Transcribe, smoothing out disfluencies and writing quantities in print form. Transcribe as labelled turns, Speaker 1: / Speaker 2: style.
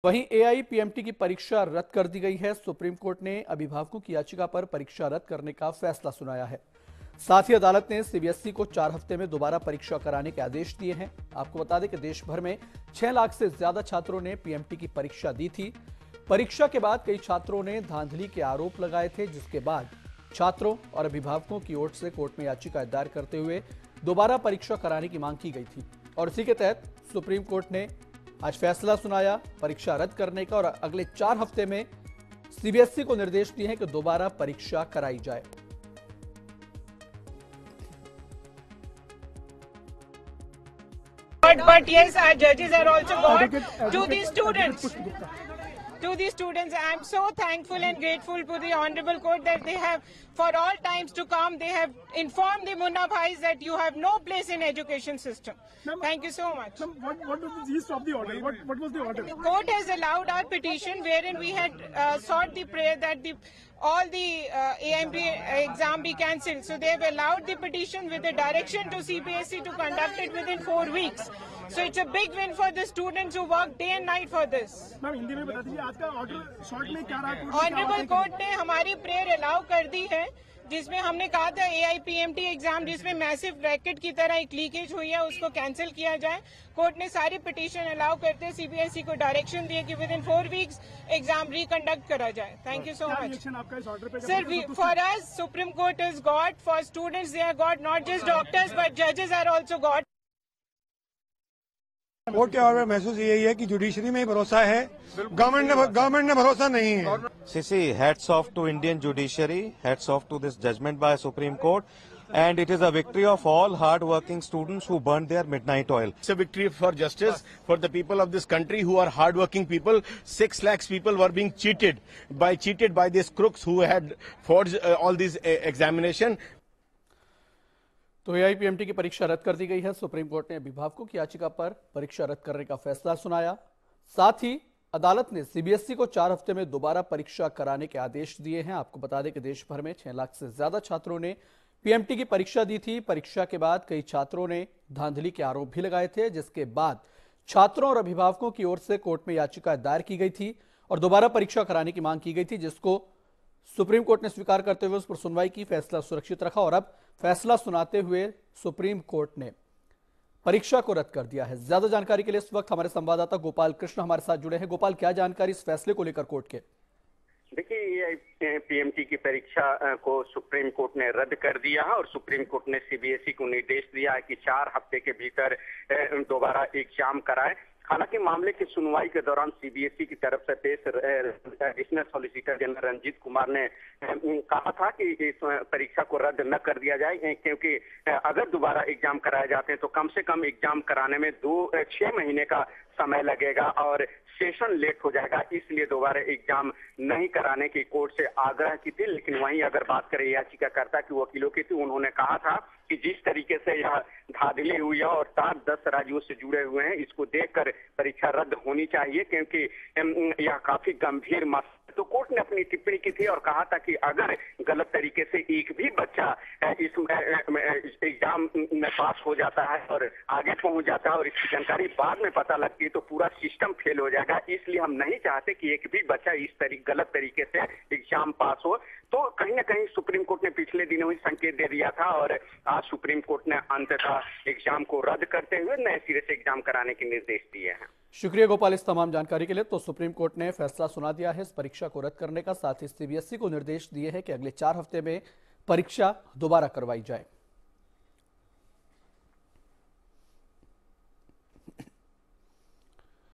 Speaker 1: वहीं एआईपीएमटी की परीक्षा रद्द कर दी गई है। सुप्रीम कोर्ट ने अभिभावकों की याचिका पर परीक्षा रद्द करने का फैसला सुनाया है। साथ ही अदालत ने सीबीएसई को 4 हफ्ते में दोबारा परीक्षा कराने के आदेश दिए हैं। आपको बता दें कि देश भर में 6 लाख से ज्यादा छात्रों ने पीएमटी की परीक्षा दी थी। परीक्षा के बाद कई छात्रों ने धांधली के आरोप लगाए थे, जिसके बाद छात्रों और अभिभावकों की ओर से कोर्ट में याचिका दायर करते हुए दोबारा परीक्षा कराने की मांग की गई थी और इसी के तहत सुप्रीम कोर्ट ने आज फैसला सुनाया परीक्षा रद्द करने का और अगले 4 हफ्ते में सीबीएसई को निर्देश दिए हैं कि दोबारा परीक्षा कराई जाए।
Speaker 2: But yes, our judges are also God to the students. To the students, I am so thankful and grateful to the Honorable Court that they have, for all times to come, they have informed the Munna Bhais that you have no place in education system. Thank you so much.
Speaker 3: What was the gist of the order? What was the order?
Speaker 2: The court has allowed our petition wherein we had sought the prayer that all the AIMD exam be cancelled. So they have allowed the petition with the direction to CBSE to conduct it within 4 weeks. So it's a big win for the students who work day and night for this.
Speaker 3: Ma'am Hindi में बता दीजिए आज का order short में क्या रहा?
Speaker 2: Honourable court ने हमारी प्रेयर अलाउ कर दी है, जिसमें हमने कहा था एआईपीएमटी एग्जाम जिसमें मैसिव रैकेट की तरह एक लीकेज हुई है उसको कैंसिल किया जाए। कोर्ट ने सारी पिटीशन अलाउ करते सीबीएसई को डायरेक्शन दिए कि within 4 weeks exam reconduct करा जाए। Thank you so much sir. For us Supreme Court is God, for students they are God, not just doctors but जजेस आर ऑल्सो गॉड।
Speaker 4: कोर्ट के order महसूस यही है कि जुडिशरी में ही भरोसा है, गवर्नमेंट ने भरोसा नहीं है।
Speaker 5: See, hats off to Indian judiciary, hats off to this judgment by Supreme Court, and it is a victory of all hard-working students who burned their midnight oil.
Speaker 6: It's a victory for justice, for the people of this country who are hard-working people. 6 lakhs people were being cheated by these crooks who had forged all these examination.
Speaker 1: तो AIPMT की परीक्षा रद्द कर दी गई है। Supreme court ने अभिभावकों की याचिका पर परीक्षा रद्द करने का फैसला सुनाया। साथ ही अदालत ने सीबीएसई को 4 हफ्ते में दोबारा परीक्षा कराने के आदेश दिए हैं। आपको बता दें कि देश भर में 6 लाख से ज्यादा छात्रों ने पीएमटी की परीक्षा दी थी। परीक्षा के बाद कई छात्रों ने धांधली के आरोप भी लगाए थे, जिसके बाद छात्रों और अभिभावकों की ओर से कोर्ट में याचिका दायर की गई थी और दोबारा परीक्षा कराने की मांग की गई थी, जिसको सुप्रीम कोर्ट ने स्वीकार करते हुए उस पर सुनवाई की, फैसला सुरक्षित रखा और अब फैसला सुनाते हुए सुप्रीम कोर्ट ने परीक्षा को रद्द कर दिया है। ज्यादा जानकारी के लिए इस वक्त हमारे संवाददाता गोपाल कृष्ण हमारे साथ जुड़े हैं। गोपाल, क्या जानकारी इस फैसले को लेकर कोर्ट के?
Speaker 7: देखिए, पीएमटी की परीक्षा को सुप्रीम कोर्ट ने रद्द कर दिया है और सुप्रीम कोर्ट ने सीबीएसई को निर्देश दिया है कि 4 हफ्ते के भीतर दोबारा एग्जाम कराए। हालांकि मामले की सुनवाई के दौरान सीबीएसई की तरफ से पेश additional solicitor general Ranjit Kumar ने कहा था कि इस परीक्षा को रद्द न कर दिया जाए, क्योंकि अगर दोबारा एग्जाम कराए जाते हैं तो कम से कम एग्जाम कराने में 6 महीने का समय लगेगा और सेशन लेट हो जाएगा, इसलिए दोबारा एग्जाम नहीं कराने की कोर्ट से आग्रह की थी। लेकिन वहीं अगर बात करें याचिकाकर्ता की वकीलों की, तो उन्होंने कहा था कि जिस तरीके से यह धांधली हुई है और 10 राज्यों से जुड़े हुए हैं, इसको देखकर परीक्षा रद्द होनी चाहिए, क्योंकि यह काफी गंभीर मसला। तो कोर्ट ने अपनी टिप्पणी की थी और कहा था कि अगर गलत तरीके से एक भी बच्चा इस एग्जाम में पास हो जाता है और आगे पहुंच जाता है और इसकी जानकारी बाद में पता लगती है तो पूरा सिस्टम फेल हो जाएगा। इसलिए हम नहीं चाहते कि एक भी बच्चा गलत तरीके से एग्जाम पास हो। तो कहीं ना कहीं सुप्रीम कोर्ट ने पिछले दिनों ही संकेत दे दिया था और आज सुप्रीम कोर्ट ने अंततः एग्जाम को रद्द करते हुए नए सिरे से एग्जाम कराने के निर्देश दिए हैं।
Speaker 1: शुक्रिया गोपाल इस तमाम जानकारी के लिए। तो सुप्रीम कोर्ट ने फैसला सुना दिया है इस परीक्षा को रद्द करने का, साथ ही सीबीएसई को निर्देश दिए हैं कि अगले 4 हफ्ते में परीक्षा दोबारा करवाई जाए।